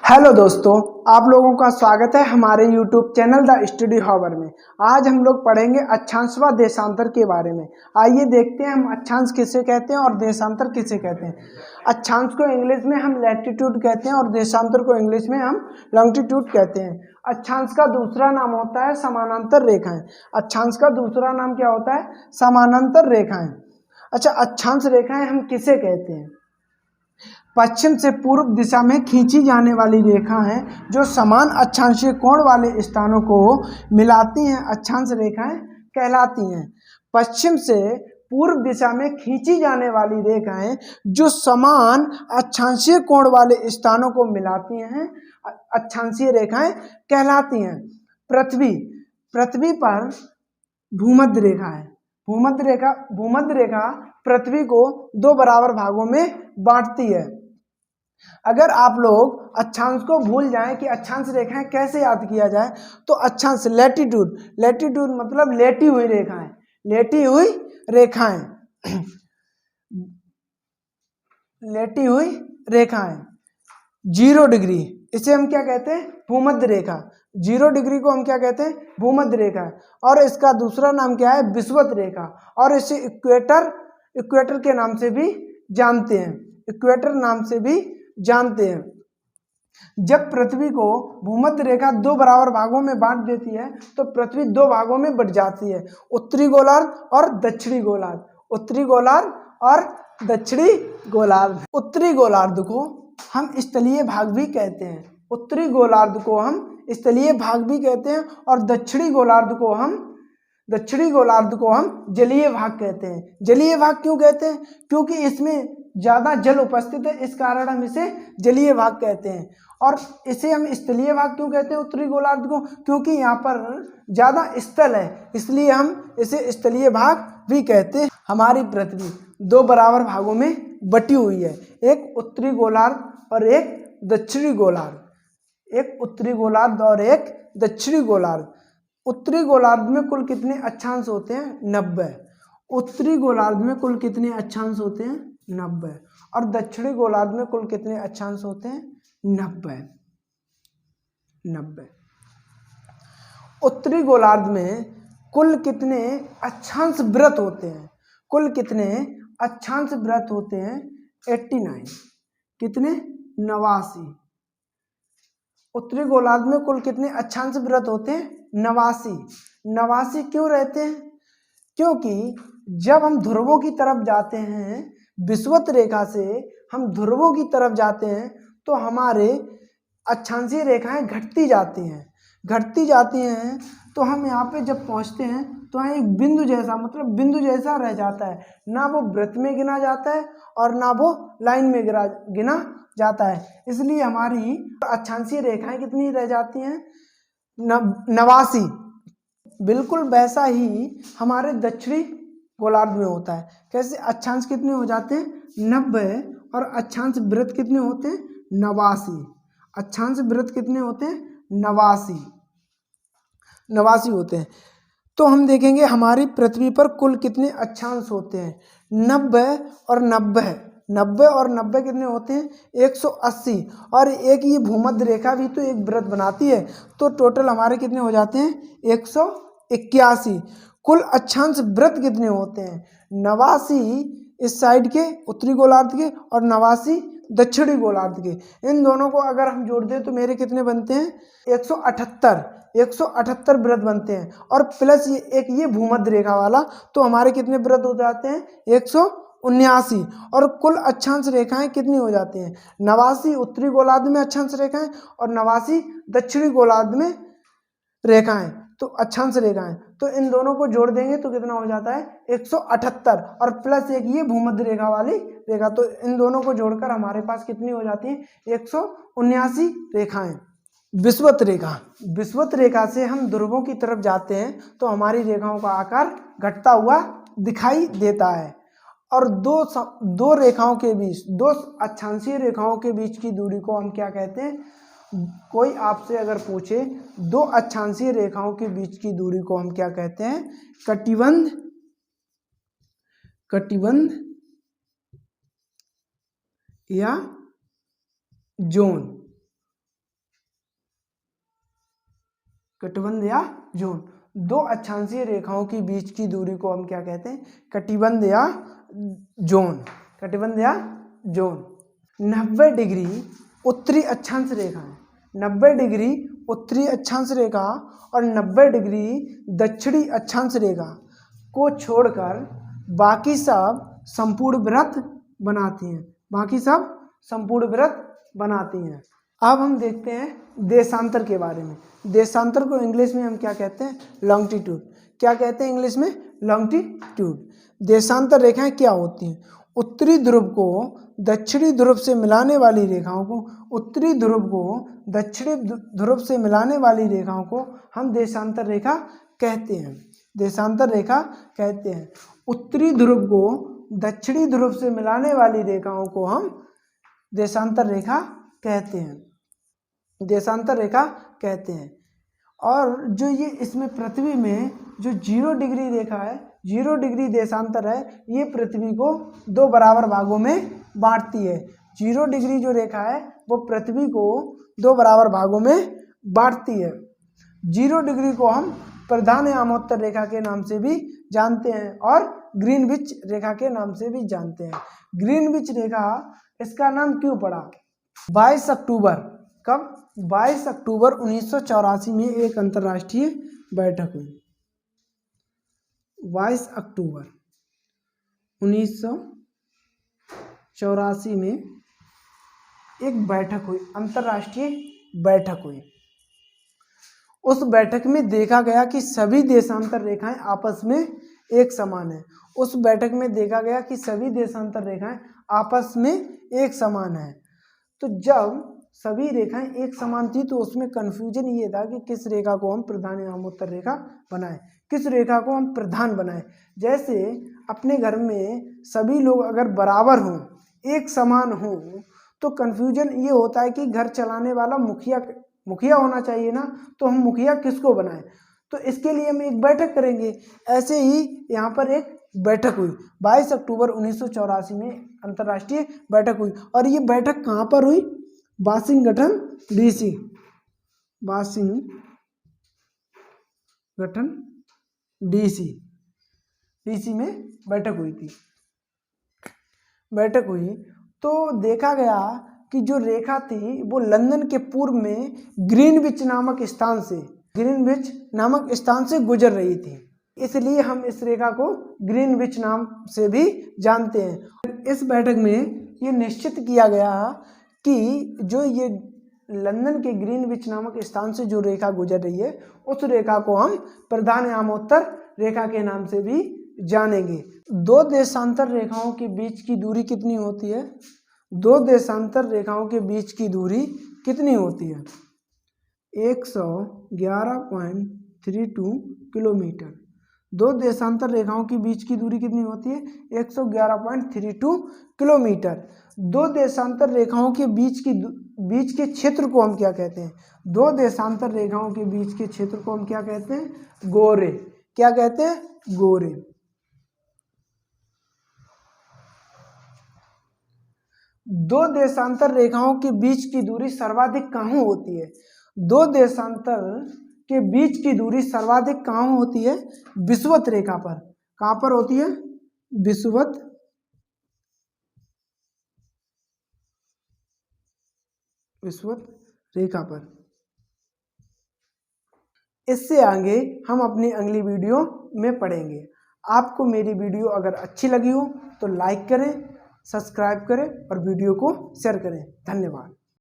Hello दोस्तों, आप लोगों का स्वागत है हमारे YouTube channel the study hover में। आज हम लोग पढ़ेंगे अक्षांश व देशांतर के बारे में। आइए देखते हैं हम अक्षांश किसे कहते हैं और देशांतर किसे कहते हैं। अक्षांश को इंग्लिश में हम लैटिट्यूड कहते हैं और देशांतर को इंग्लिश में हम लॉन्गिट्यूड कहते हैं। अक्षांश का दूसरा नाम होता है समानांतर रेखाएं। अक्षांश का दूसरा नाम क्या होता है? समानांतर रेखाएं। अच्छा, अक्षांश रेखाएं हम किसे कहते हैं? पश्चिम से पूर्व दिशा में खींची जाने वाली रेखा है जो समान अक्षांशीय कोण वाले स्थानों को मिलाती हैं, अक्षांश रेखाएं कहलाती हैं। पश्चिम से पूर्व दिशा में खींची जाने वाली रेखाएं जो समान अक्षांशीय कोण वाले स्थानों को मिलाती हैं, अक्षांशीय रेखाएं कहलाती हैं। पृथ्वी पर भूमध्य रेखा है। भूमध्य रेखा पृथ्वी को दो बराबर भागों में बांटती है। अगर आप लोग अक्षांश को भूल जाएं कि अक्षांश रेखाएं कैसे याद किया जाए, तो अक्षांश लैटिट्यूड मतलब लेटी हुई रेखाएं 0 डिग्री, इसे हम क्या कहते हैं? भूमध्य रेखा। 0 डिग्री को हम क्या कहते हैं? भूमध्य रेखा। और इसका दूसरा नाम क्या है? विषुवत रेखा। और इसे इक्वेटर के नाम से भी जानते हैं। इक्वेटर नाम से भी जानते हैं। जब पृथ्वी को भूमध्य रेखा दो बराबर भागों में बांट देती है तो पृथ्वी दो भागों में बट जाती है, उत्तरी गोलार्ध और दक्षिणी गोलार्ध। उत्तरी गोलार्ध और दक्षिणी गोलार्ध। उत्तरी गोलार्ध को हम स्थलीय भाग भी कहते हैं। उत्तरी गोलार्ध को हम स्थलीय भाग भी कहते हैं और दक्षिणी गोलार्ध को हम जलीय भाग कहते हैं। जलीय भाग क्यों कहते हैं? क्योंकि इसमें ज्यादा जल उपस्थित है, इस कारण हम इसे जलीय भाग कहते हैं। और इसे हम स्थलीय भाग क्यों कहते हैं उत्तरी गोलार्ध को? क्योंकि यहाँ पर ज्यादा स्थल है, इसलिए हम इसे स्थलीय भाग भी कहते हैं। हमारी पृथ्वी दो बराबर भागों में बटी हुई है, एक उत्तरी गोलार्ध और एक दक्षिणी गोलार्ध। एक उत्तरी गोलार्ध और एक दक्षिणी गोलार्ध। उत्तरी गोलार्ध में कुल कितने अक्षांश होते हैं? 90। उत्तरी गोलार्ध में कुल कितने अक्षांश होते हैं? 90। और दक्षिणी गोलार्ध में कुल कितने अक्षांश होते हैं? 90। उत्तरी गोलार्ध में कुल कितने अक्षांश व्रत होते हैं? कुल कितने अक्षांश व्रत होते हैं? 89। कितने? 89। उत्तरी गोलार्ध में कुल कितने अक्षांश व्रत होते हैं? 89। 89 क्यों रहते हैं? क्योंकि जब हम ध्रुवों की तरफ जाते हैं, विषुवत रेखा से हम ध्रुवों की तरफ जाते हैं तो हमारे अक्षांशीय रेखाएं घटती जाती हैं। तो हम यहाँ पे जब पहुँचते हैं तो यहाँ एक बिंदु जैसा रह जाता है। ना वो वृत्त में गिना जाता है और ना वो लाइन में गिना जाता है। इसलिए हमारी अक्षांशीय रेखाएं कितनी रह जाती हैं? 89। बिल्कुल वैसा ही हमारे दक्षिणी गोलार्ध में होता है। कैसे? अक्षांश कितने हो जाते हैं? 90 और अक्षांश वृत्त कितने होते हैं? 89। अक्षांश वृत्त कितने होते हैं? 89 होते हैं। तो हम देखेंगे हमारी पृथ्वी पर कुल कितने अक्षांश होते हैं? 90 और 90 कितने होते हैं? 180। और एक ये भूमध्य रेखा भी तो एक वृत्त बनाती है, तो टोटल हमारे कितने हो जाते हैं? 181। कुल अक्षांश वृत्त कितने होते हैं? 89 इस साइड के उत्तरी गोलार्ध के और 89 दक्षिणी गोलार्ध के। इन दोनों को अगर हम जोड़ दें तो मेरे कितने बनते हैं? 178 व्रत बनते हैं। और प्लस ये भूमध्य रेखा वाला, तो हमारे कितने व्रत हो जाते हैं? 179। और कुल अक्षांश रेखाएं कितनी हो जाती हैं? 89 उत्तरी गोलार्ध में अक्षांश रेखाएं और 89 दक्षिणी गोलार्ध में रेखाएं, तो अक्षांश रेखाएं। तो इन दोनों को जोड़ देंगे तो कितना हो जाता है? 178 और प्लस एक ये भूमध्य रेखा वाली रेखा, तो इन दोनों को जोड़कर हमारे पास कितनी हो जाती है? 179 रेखाएं। विषुवत रेखा से हम ध्रुवों की तरफ जाते हैं तो हमारी रेखाओं का आकार घटता हुआ दिखाई देता है। और दो रेखाओं के बीच, दो अक्षांशीय रेखाओं के बीच की दूरी को हम क्या कहते हैं? कोई आपसे अगर पूछे दो अक्षांशीय रेखाओं के बीच की दूरी को हम क्या कहते हैं? कटिबंध या जोन। कटिबंध या जोन। दो अक्षांशीय रेखाओं के बीच की दूरी को हम क्या कहते हैं? कटिबंध या जोन। कटिबंध या जोन। 90 डिग्री उत्तरी अक्षांश रेखा है, 90 डिग्री उत्तरी अक्षांश रेखा और 90 डिग्री दक्षिणी अक्षांश रेखा को छोड़कर बाकी सब संपूर्ण वृत्त बनाती हैं। बाकी सब संपूर्ण वृत्त बनाती हैं। अब हम देखते हैं देशांतर के बारे में। देशांतर को इंग्लिश में हम क्या कहते हैं? लॉन्गिट्यूड। क्या कहते हैं इंग्लिश में? लॉन्गिट्यूड। देशांतर रेखाएं क्या होती हैं? उत्तरी ध्रुव को दक्षिणी ध्रुव से मिलाने वाली रेखाओं को, उत्तरी ध्रुव को दक्षिणी ध्रुव से मिलाने वाली रेखाओं को हम देशांतर रेखा कहते हैं। देशांतर रेखा कहते हैं। उत्तरी ध्रुव को दक्षिणी ध्रुव से मिलाने वाली रेखाओं को हम देशांतर रेखा कहते हैं। देशांतर रेखा कहते हैं। और जो ये इसमें पृथ्वी में जो 0 डिग्री रेखा है, 0 डिग्री देशांतर है, ये पृथ्वी को 2 बराबर भागों में बांटती है। 0 डिग्री जो रेखा है वो पृथ्वी को 2 बराबर भागों में बांटती है। 0 डिग्री को हम प्रधान यामोत्तर रेखा के नाम से भी जानते हैं और ग्रीनविच रेखा के नाम से भी जानते हैं। ग्रीनविच रेखा, इसका नाम क्यों पड़ा? 22 अक्टूबर, कब? 22 अक्टूबर 1984 में एक अंतर्राष्ट्रीय बैठक हुई। 22 अक्टूबर 1984 में एक बैठक हुई, अंतर्राष्ट्रीय बैठक हुई। उस बैठक में देखा गया कि सभी देशांतर रेखाएं आपस में एक समान है। उस बैठक में देखा गया कि सभी देशांतर रेखाएं आपस में एक समान है। तो जब सभी रेखाएं एक समान थी तो उसमें कन्फ्यूजन ये था कि किस रेखा को हम प्रधान यामोत्तर रेखा बनाएं, किस रेखा को हम प्रधान बनाएं। जैसे अपने घर में सभी लोग अगर बराबर हों, एक समान हों, तो कन्फ्यूजन ये होता है कि घर चलाने वाला मुखिया होना चाहिए ना, तो हम मुखिया किसको बनाएं? तो इसके लिए हम एक बैठक करेंगे। ऐसे ही यहाँ पर एक बैठक हुई 22 अक्टूबर 1984 में अंतर्राष्ट्रीय बैठक हुई। और ये बैठक कहाँ पर हुई? वाशिंगटन डीसी, वाशिंगटन डीसी में बैठक हुई थी। बैठक हुई तो देखा गया कि जो रेखा थी वो लंदन के पूर्व में ग्रीनविच नामक स्थान से गुजर रही थी, इसलिए हम इस रेखा को ग्रीनविच नाम से भी जानते हैं। इस बैठक में ये निश्चित किया गया कि जो ये लंदन के ग्रीनविच नामक स्थान से जो रेखा गुजर रही है उस रेखा को हम प्रधान यामोत्तर रेखा के नाम से भी जानेंगे। 2 देशांतर रेखाओं के बीच की दूरी कितनी होती है? 2 देशांतर रेखाओं के बीच की दूरी कितनी होती है? 111.32 किलोमीटर। 2 देशांतर रेखाओं के बीच की दूरी कितनी होती है? 111.32 किलोमीटर। 2 देशांतर रेखाओं के बीच के क्षेत्र को हम क्या कहते हैं? 2 देशांतर रेखाओं के बीच के क्षेत्र को हम क्या कहते हैं? गोरे। क्या कहते हैं? गोरे। 2 देशांतर रेखाओं के बीच की दूरी सर्वाधिक कहाँ होती है? 2 देशांतर के बीच की दूरी सर्वाधिक कहाँ होती है? विषुवत रेखा पर। कहाँ पर होती है? विषुवत रेखा पर। इससे आगे हम अपनी अगली वीडियो में पढ़ेंगे। आपको मेरी वीडियो अगर अच्छी लगी हो तो लाइक करें, सब्सक्राइब करें और वीडियो को शेयर करें। धन्यवाद।